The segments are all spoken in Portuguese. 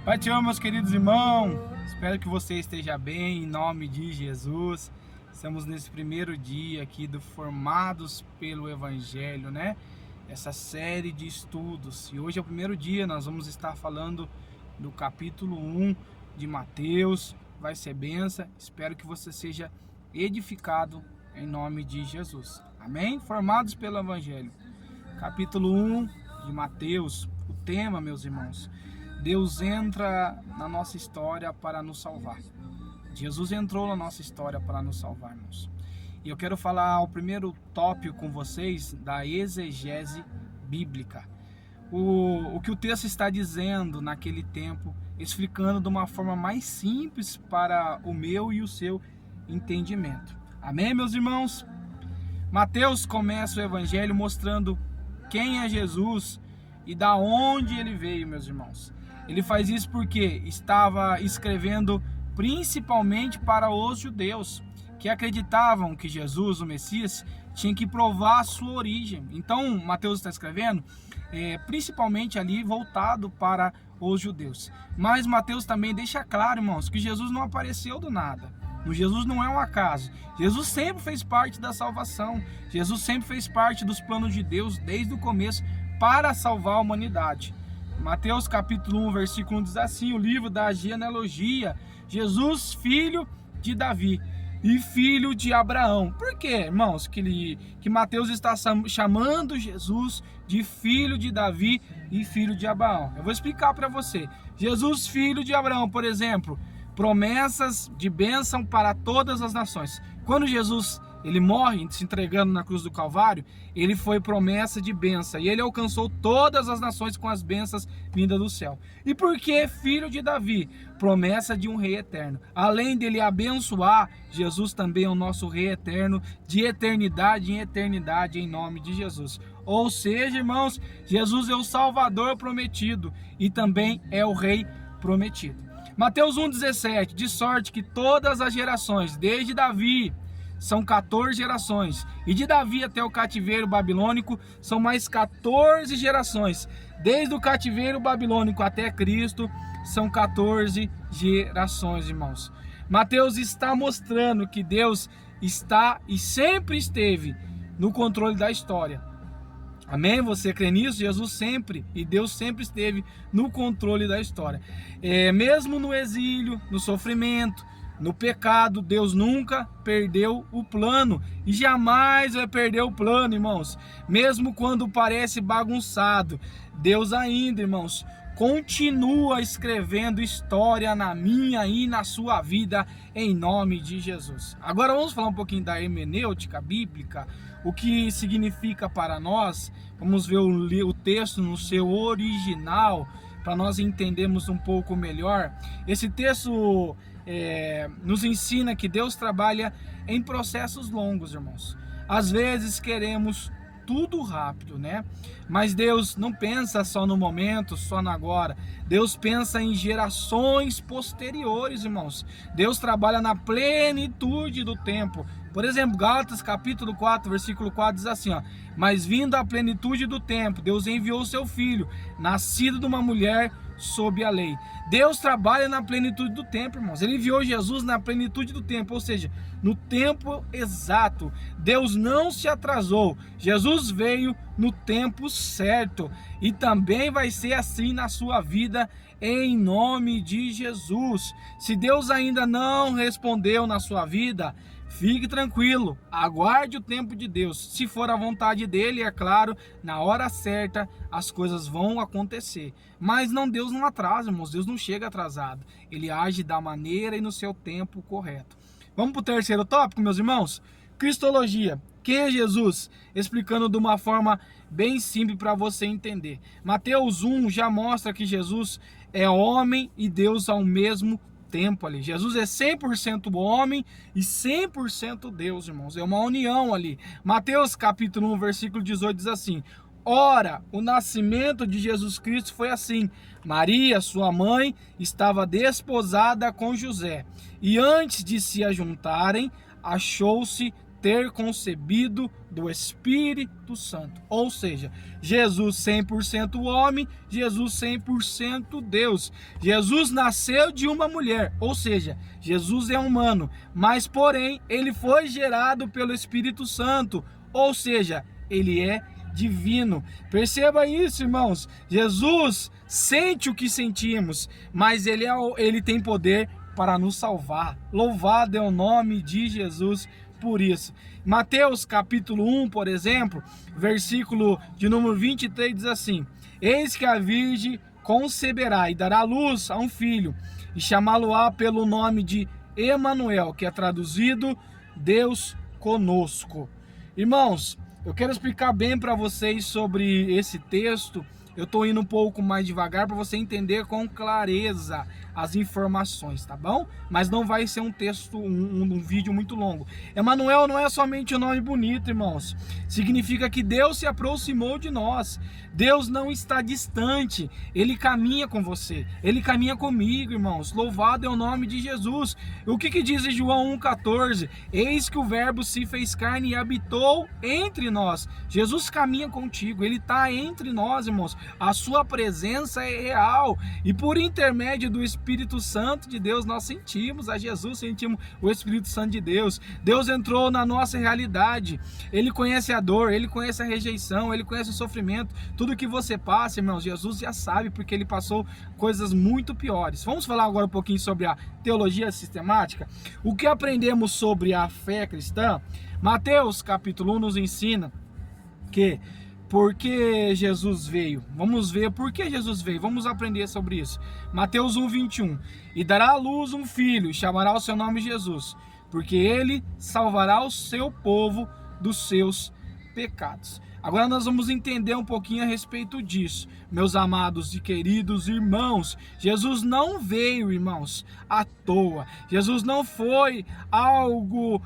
Pai te amo, meus queridos irmãos. Espero que você esteja bem, em nome de Jesus. Estamos nesse primeiro dia aqui do Formados pelo Evangelho, né? Essa série de estudos. E hoje é o primeiro dia, nós vamos estar falando do capítulo 1 de Mateus. Vai ser benção. Espero que você seja edificado em nome de Jesus. Amém? Formados pelo Evangelho. Capítulo 1 de Mateus. O tema, meus irmãos: Deus entra na nossa história para nos salvar. Jesus entrou na nossa história para nos salvar, irmãos. E eu quero falar o primeiro tópico com vocês da exegese bíblica. O que o texto está dizendo naquele tempo, explicando de uma forma mais simples para o meu e o seu entendimento. Amém, meus irmãos? Mateus começa o evangelho mostrando quem é Jesus e da onde ele veio, meus irmãos. Ele faz isso porque estava escrevendo principalmente para os judeus, que acreditavam que Jesus, o Messias, tinha que provar a sua origem. Então, Mateus está escrevendo principalmente ali voltado para os judeus. Mas Mateus também deixa claro, irmãos, que Jesus não apareceu do nada. Jesus não é um acaso. Jesus sempre fez parte da salvação. Jesus sempre fez parte dos planos de Deus desde o começo para salvar a humanidade. Mateus capítulo 1, versículo 1 diz assim, o livro da genealogia: Jesus, filho de Davi e filho de Abraão. Por quê, irmãos, que Mateus está chamando Jesus de filho de Davi e filho de Abraão? Eu vou explicar para você. Jesus, filho de Abraão, por exemplo, promessas de bênção para todas as nações. Quando Jesus ele morre se entregando na cruz do Calvário, ele foi promessa de bênção e ele alcançou todas as nações com as bênçãos vindas do céu. E por que filho de Davi? Promessa de um rei eterno. Além dele abençoar, Jesus também é o nosso rei eterno, de eternidade em eternidade, em nome de Jesus. Ou seja, irmãos, Jesus é o Salvador prometido e também é o rei prometido. Mateus 1,17, de sorte que todas as gerações, desde Davi, são 14 gerações, e de Davi até o cativeiro babilônico são mais 14 gerações. Desde o cativeiro babilônico até Cristo são 14 gerações, irmãos. Mateus está mostrando que Deus está e sempre esteve no controle da história. Amém? Você crê nisso? Jesus sempre e Deus sempre esteve no controle da história. Mesmo no exílio, no sofrimento, no pecado, Deus nunca perdeu o plano e jamais vai perder o plano, irmãos. Mesmo quando parece bagunçado, Deus ainda, irmãos, continua escrevendo história na minha e na sua vida, em nome de Jesus. Agora vamos falar um pouquinho da hermenêutica bíblica, o que significa para nós. Vamos ver o texto no seu original, para nós entendermos um pouco melhor. Esse texto nos ensina que Deus trabalha em processos longos, irmãos. Às vezes queremos tudo rápido, né? Mas Deus não pensa só no momento, só no agora. Deus pensa em gerações posteriores, irmãos. Deus trabalha na plenitude do tempo. Por exemplo, Gálatas capítulo 4, versículo 4 diz assim, ó: mas vindo a plenitude do tempo, Deus enviou o seu filho, nascido de uma mulher sob a lei. Deus trabalha na plenitude do tempo, irmãos. Ele enviou Jesus na plenitude do tempo, ou seja, no tempo exato. Deus não se atrasou. Jesus veio no tempo certo e também vai ser assim na sua vida, em nome de Jesus. Se Deus ainda não respondeu na sua vida, fique tranquilo, aguarde o tempo de Deus. Se for a vontade dele, é claro, na hora certa as coisas vão acontecer. Mas Deus não atrasa, irmãos. Deus não chega atrasado. Ele age da maneira e no seu tempo correto. Vamos para o terceiro tópico, meus irmãos? Cristologia. Quem é Jesus? Explicando de uma forma bem simples para você entender. Mateus 1 já mostra que Jesus é homem e Deus ao mesmo tempo ali. Jesus é 100% homem e 100% Deus, irmãos. É uma união ali. Mateus capítulo 1, versículo 18 diz assim: ora, o nascimento de Jesus Cristo foi assim. Maria, sua mãe, estava desposada com José, e antes de se ajuntarem, achou-se ter concebido do Espírito Santo. Ou seja, Jesus 100% homem, Jesus 100% Deus. Jesus nasceu de uma mulher, ou seja, Jesus é humano, mas porém ele foi gerado pelo Espírito Santo, ou seja, ele é divino. Perceba isso, irmãos. Jesus sente o que sentimos, mas ele tem poder para nos salvar. Louvado é o nome de Jesus por isso. Mateus capítulo 1, por exemplo, versículo de número 23 diz assim: eis que a virgem conceberá e dará luz a um filho, e chamá-lo-á pelo nome de Emanuel, que é traduzido Deus conosco. Irmãos, eu quero explicar bem para vocês sobre esse texto. Eu estou indo um pouco mais devagar para você entender com clareza as informações, tá bom? Mas não vai ser um texto, um vídeo muito longo. Emanuel não é somente um nome bonito, irmãos. Significa que Deus se aproximou de nós. Deus não está distante. Ele caminha com você. Ele caminha comigo, irmãos. Louvado é o nome de Jesus. O que diz em João 1,14? Eis que o verbo se fez carne e habitou entre nós. Jesus caminha contigo. Ele está entre nós, irmãos. A sua presença é real. E por intermédio do Espírito Santo de Deus, nós sentimos a Jesus, sentimos o Espírito Santo de Deus. Deus entrou na nossa realidade. Ele conhece a dor, Ele conhece a rejeição, Ele conhece o sofrimento. Tudo que você passa, irmãos, Jesus já sabe, porque Ele passou coisas muito piores. Vamos falar agora um pouquinho sobre a teologia sistemática. O que aprendemos sobre a fé cristã? Mateus capítulo 1 nos ensina que porque Jesus veio. Vamos ver por que Jesus veio. Vamos aprender sobre isso. Mateus 1:21. E dará à luz um filho, e chamará o seu nome Jesus, porque ele salvará o seu povo dos seus pecados. Agora nós vamos entender um pouquinho a respeito disso. Meus amados e queridos irmãos, Jesus não veio, irmãos, à toa. Jesus não foi algo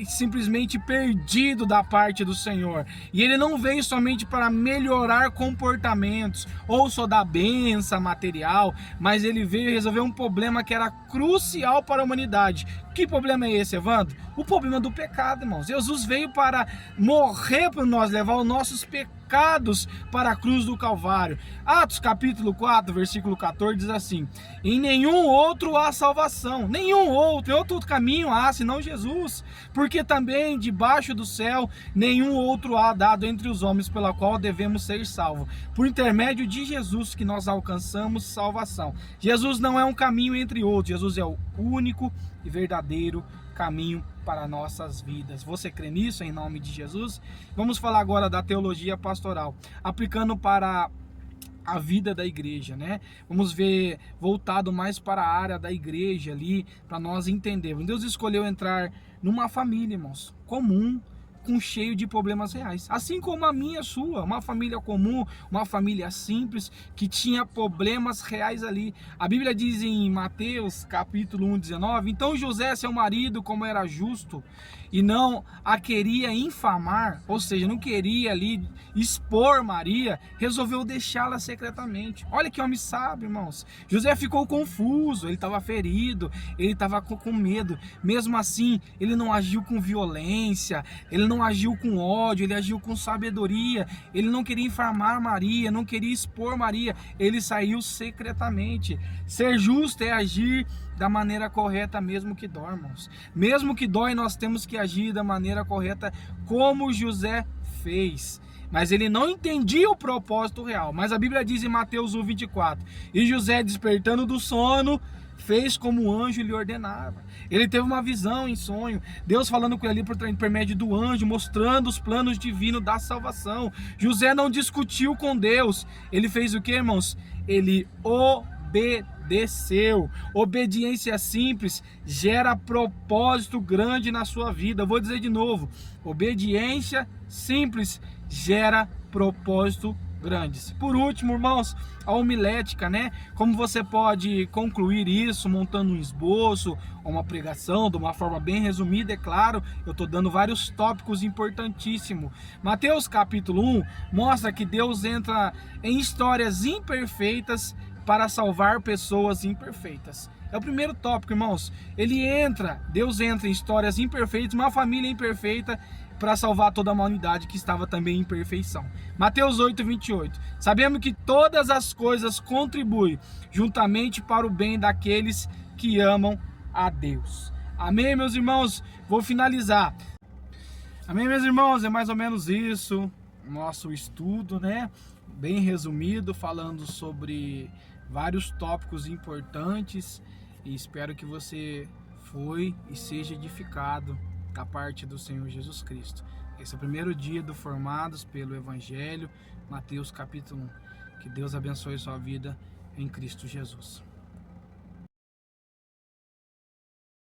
simplesmente perdido da parte do Senhor. E Ele não veio somente para melhorar comportamentos ou só dar bênção material, mas Ele veio resolver um problema que era crucial para a humanidade. Que problema é esse, Evandro? O problema do pecado, irmãos. Jesus veio para morrer por nós, levar os nossos pecados para a cruz do Calvário. Atos capítulo 4, versículo 14 diz assim: em nenhum outro há salvação, nenhum outro caminho há senão Jesus, porque também debaixo do céu nenhum outro há dado entre os homens pela qual devemos ser salvos. Por intermédio de Jesus que nós alcançamos salvação. Jesus não é um caminho entre outros, Jesus é o único e verdadeiro caminho para nossas vidas. Você crê nisso em nome de Jesus? Vamos falar agora da teologia pastoral, aplicando para a vida da igreja, né? Vamos ver voltado mais para a área da igreja ali, para nós entendermos. Deus escolheu entrar numa família, irmãos, comum, com cheio de problemas reais, assim como a minha, a sua, uma família comum, uma família simples, que tinha problemas reais ali. A Bíblia diz em Mateus capítulo 1:19, então José, seu marido, como era justo e não a queria infamar, ou seja, não queria ali expor Maria, resolveu deixá-la secretamente. Olha que homem sábio, irmãos. José ficou confuso, ele estava ferido, ele estava com medo. Mesmo assim, ele não agiu com violência, ele não agiu com ódio, ele agiu com sabedoria. Ele não queria infamar Maria, não queria expor Maria, ele saiu secretamente. Ser justo é agir da maneira correta, mesmo que dói, irmãos. Mesmo que dói, nós temos que agir da maneira correta, como José fez. Mas ele não entendia o propósito real. Mas a Bíblia diz em Mateus 1:24, e José, despertando do sono, fez como o anjo lhe ordenava. Ele teve uma visão em sonho, Deus falando com ele por intermédio do anjo, mostrando os planos divinos da salvação. José não discutiu com Deus. Ele fez o que, irmãos? Ele obedeceu. Obediência simples gera propósito grande na sua vida. Eu vou dizer de novo: obediência simples gera propósito grandes. Por último, irmãos, a homilética, né? Como você pode concluir isso montando um esboço ou uma pregação de uma forma bem resumida, é claro. Eu estou dando vários tópicos importantíssimos. Mateus capítulo 1 mostra que Deus entra em histórias imperfeitas para salvar pessoas imperfeitas. É o primeiro tópico, irmãos. Deus entra em histórias imperfeitas, uma família imperfeita, para salvar toda a humanidade que estava também em imperfeição. Mateus 8:28. Sabemos que todas as coisas contribuem juntamente para o bem daqueles que amam a Deus. Amém, meus irmãos? Vou finalizar. Amém, meus irmãos? É mais ou menos isso, nosso estudo, né? Bem resumido, falando sobre vários tópicos importantes, e espero que você foi e seja edificado da parte do Senhor Jesus Cristo. Esse é o primeiro dia do Formados pelo Evangelho, Mateus capítulo 1. Que Deus abençoe sua vida em Cristo Jesus.